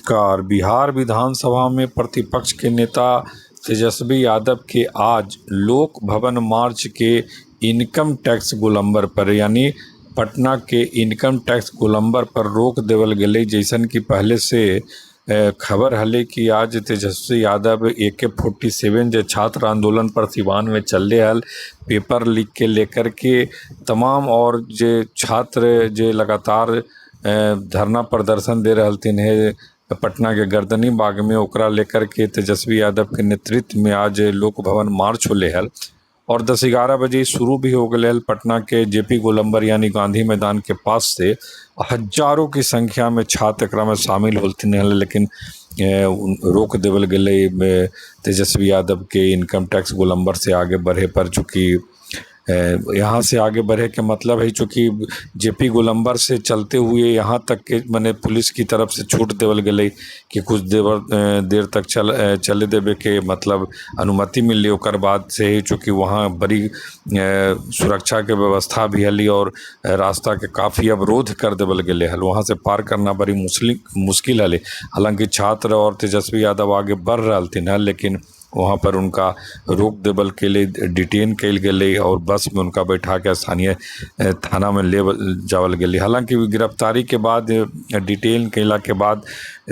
नमस्कार। बिहार विधानसभा में प्रतिपक्ष के नेता तेजस्वी यादव के आज लोक भवन मार्च के इनकम टैक्स गोलंबर पर यानी पटना के इनकम टैक्स गोलंबर पर रोक देवल गेलै। जैसन कि पहले से खबर हले कि आज तेजस्वी यादव AK-47 जो छात्र आंदोलन पर सिवान में चल हल पेपर लीक के लेकर के तमाम और जे छात्र जे लगातार धरना प्रदर्शन दे रहलथिन है पटना के गर्दनी बाग में, ओकरा लेकर के तेजस्वी यादव के नेतृत्व में आज लोक भवन मार्च होले हल और 10-11 बजे शुरू भी हो गए हल। पटना के JP गोलंबर यानी गांधी मैदान के पास से हजारों की संख्या में छात्र एकरा में शामिल होलथिन हल, लेकिन रोक देवल गए तेजस्वी यादव के इनकम टैक्स गोलंबर से आगे बढ़े पर। चूँकि यहाँ से आगे बढ़े के मतलब है चूँकि JP गोलंबर से चलते हुए यहाँ तक के मैंने पुलिस की तरफ से छूट देवल गई कि कुछ देर तक चले देवे के मतलब अनुमति मिली। ओकर बाद से ही चूँकि वहाँ बड़ी सुरक्षा के व्यवस्था भी हली और रास्ता के काफ़ी अवरोध कर देवल गए हल, वहाँ से पार करना बड़ी मुश्किल हले। हालांकि छात्र और तेजस्वी यादव आगे बढ़ रहलथिन है, लेकिन वहाँ पर उनका रोक देवल के लिए डिटेन कल गए और बस में उनका बैठा के स्थानीय थाना में ले जावल गए। हालांकि गिरफ्तारी के बाद डिटेन कैला के बाद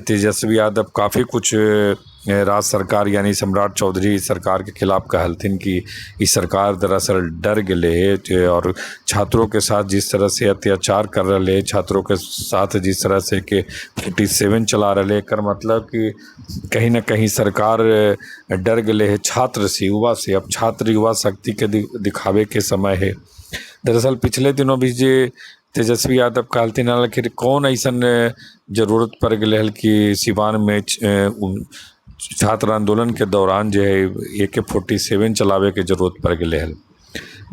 तेजस्वी यादव काफ़ी कुछ राज्य सरकार यानी सम्राट चौधरी सरकार के खिलाफ कहलथिन कि इस सरकार दरअसल डर गए है और छात्रों के साथ जिस तरह से अत्याचार कर रहे हैं, छात्रों के साथ जिस तरह से AK-47 चला रहे हैं, कर मतलब कि कहीं ना कहीं सरकार डर गए है छात्र से, युवा से। अब छात्र युवा शक्ति के दिखावे के समय है। दरअसल पिछले दिनों भी जे तेजस्वी यादव कहलथिन हल कि कौन ऐसन जरूरत पड़ गए हल कि सिवान में छात्र आंदोलन के दौरान जो है AK-47 चलावे के जरूरत पड़ गए हल।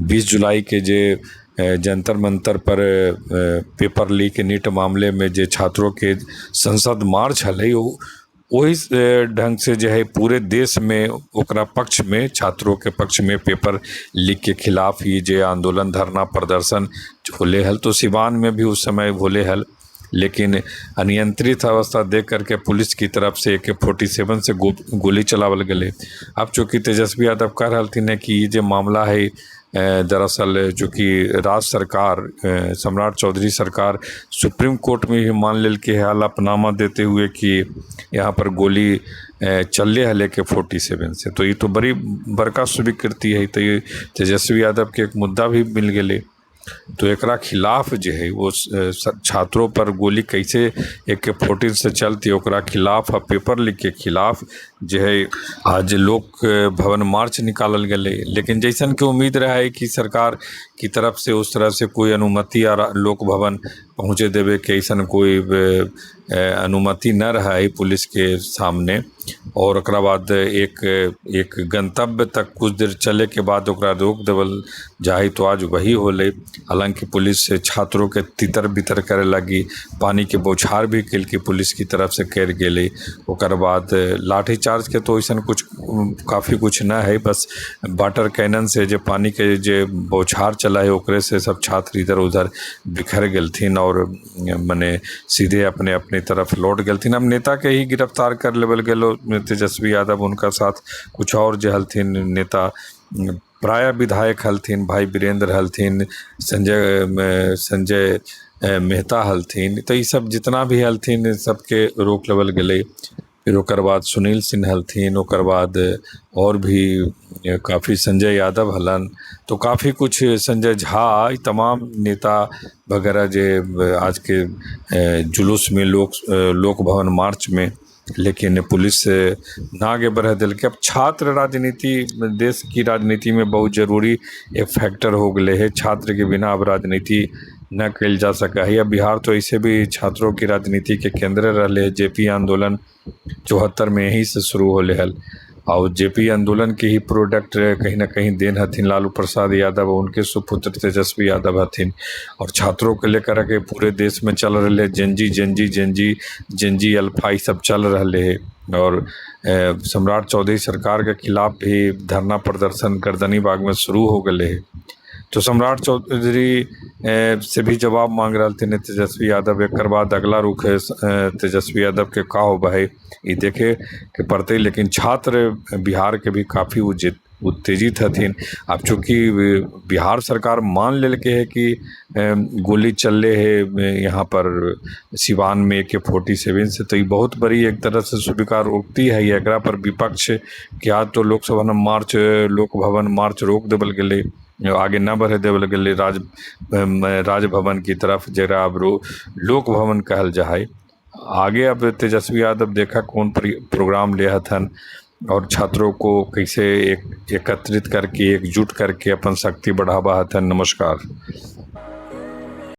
20 जुलाई के जे जंतर मंतर पर पेपर लीक नीट मामले में जे छात्रों के संसद मार्च हल वही ढंग से जो है पूरे देश में ओकरा पक्ष में छात्रों के पक्ष में पेपर लीक के खिलाफ ही जे आंदोलन धरना प्रदर्शन होले हल, तो सिवान में भी उस समय होले हल। लेकिन अनियंत्रित अवस्था देख करके पुलिस की तरफ से AK-47 से गोली चलावल गए। अब चूँकि तेजस्वी यादव कह रहलथिन कि ये जो मामला है दरअसल चूँकि राज्य सरकार सम्राट चौधरी सरकार सुप्रीम कोर्ट में भी मान लेल के हलफनामा देते हुए कि यहाँ पर गोली चले हल AK-47 से, तो ये तो बड़ी बड़का स्वीकृति है। तो ये तेजस्वी यादव के एक मुद्दा भी मिल गए, तो एकरा खिलाफ जो है वो छात्रों पर गोली कैसे AK-47 से चलती ओकरा खिलाफ और पेपर लीक के खिलाफ जो है आज लोक भवन मार्च निकालल गए। लेकिन जैसन कि उम्मीद रहा है कि सरकार की तरफ से उस तरह से कोई अनुमति या लोक भवन पहुँचे देवे के ऐसा कोई अनुमति न रहा है पुलिस के सामने, और ओकरा बाद एक गंतव्य तक कुछ देर चले के बाद ओकरा रोक देवल जाए, तो आज वही होले। हालांकि पुलिस छात्रों के तितर बितर करे लगी, पानी के बौछार भी कल की पुलिस की तरफ से कर गए। ओकर बाद लाठीचार्ज के तो ऐसा कुछ काफ़ी कुछ न है, बस वाटर कैनन से जो पानी के जो बौछार चला है ओकरे से सब छात्र इधर उधर बिखर गलथिन और मने सीधे अपने अपने तरफ लौट गलथिन। अब नेता के ही गिरफ्तार कर लेवल गेलो तेजस्वी यादव, उनका साथ कुछ और जो हलथिन नेता प्राय विधायक हलथिन, भाई वीरेंद्र हलथिन, संजय मेहता हलथिन, तो ये सब जितना भी हलथिन सबके रोक लेवल गए। फिर ओकर बाद सुनील सिंह हलथिन, ओकर बाद और भी काफ़ी संजय यादव हलन, तो काफ़ी कुछ संजय झा, तमाम नेता वगैरह जे आज के जुलूस में लोक भवन मार्च में, लेकिन पुलिस ना आगे बढ़ दिल के। अब छात्र राजनीति देश की राजनीति में बहुत ज़रूरी एक फैक्टर हो गए है। छात्र के बिना अब राजनीति न कल जा सका है। अब बिहार तो ऐसे भी छात्रों की राजनीति के केंद्र रहे। JP आंदोलन 74 में यहीं से शुरू होले हल और JP आंदोलन के ही प्रोडक्ट कहीं ना कहीं देन हथिन लालू प्रसाद यादव, उनके सुपुत्र तेजस्वी यादव हथिन। और छात्रों को लेकर के पूरे देश में चल रहे जेनजी अल्फा ये सब चल रहे है और सम्राट चौधरी सरकार के खिलाफ भी धरना प्रदर्शन गर्दनी बाग में शुरू हो गए है। तो सम्राट चौधरी से भी जवाब मांग रहे थे तेजस्वी यादव। एक बाद अगला रुख है तेजस्वी यादव के का हो भाई ये देखे के पड़ते, लेकिन छात्र बिहार के भी काफ़ी उत्तेजित हथिन। अब चूँकि बिहार सरकार मान लेके है कि गोली चलले है यहाँ पर सिवान में AK-47 से, तो ये बहुत बड़ी एक तरह से स्वीकार उक्ति है। एकरा पर विपक्ष के आज तो लोकसभा में लोक भवन मार्च रोक देवल गेलै, आगे न बढ़े देवल गेलै राजभवन की तरफ, जरा अब लोक भवन कहल जाए। आगे अब तेजस्वी यादव देखा कौन प्रोग्राम ले हथन और छात्रों को कैसे एकत्रित करके एकजुट करके अपन शक्ति बढ़ावा हथन। नमस्कार।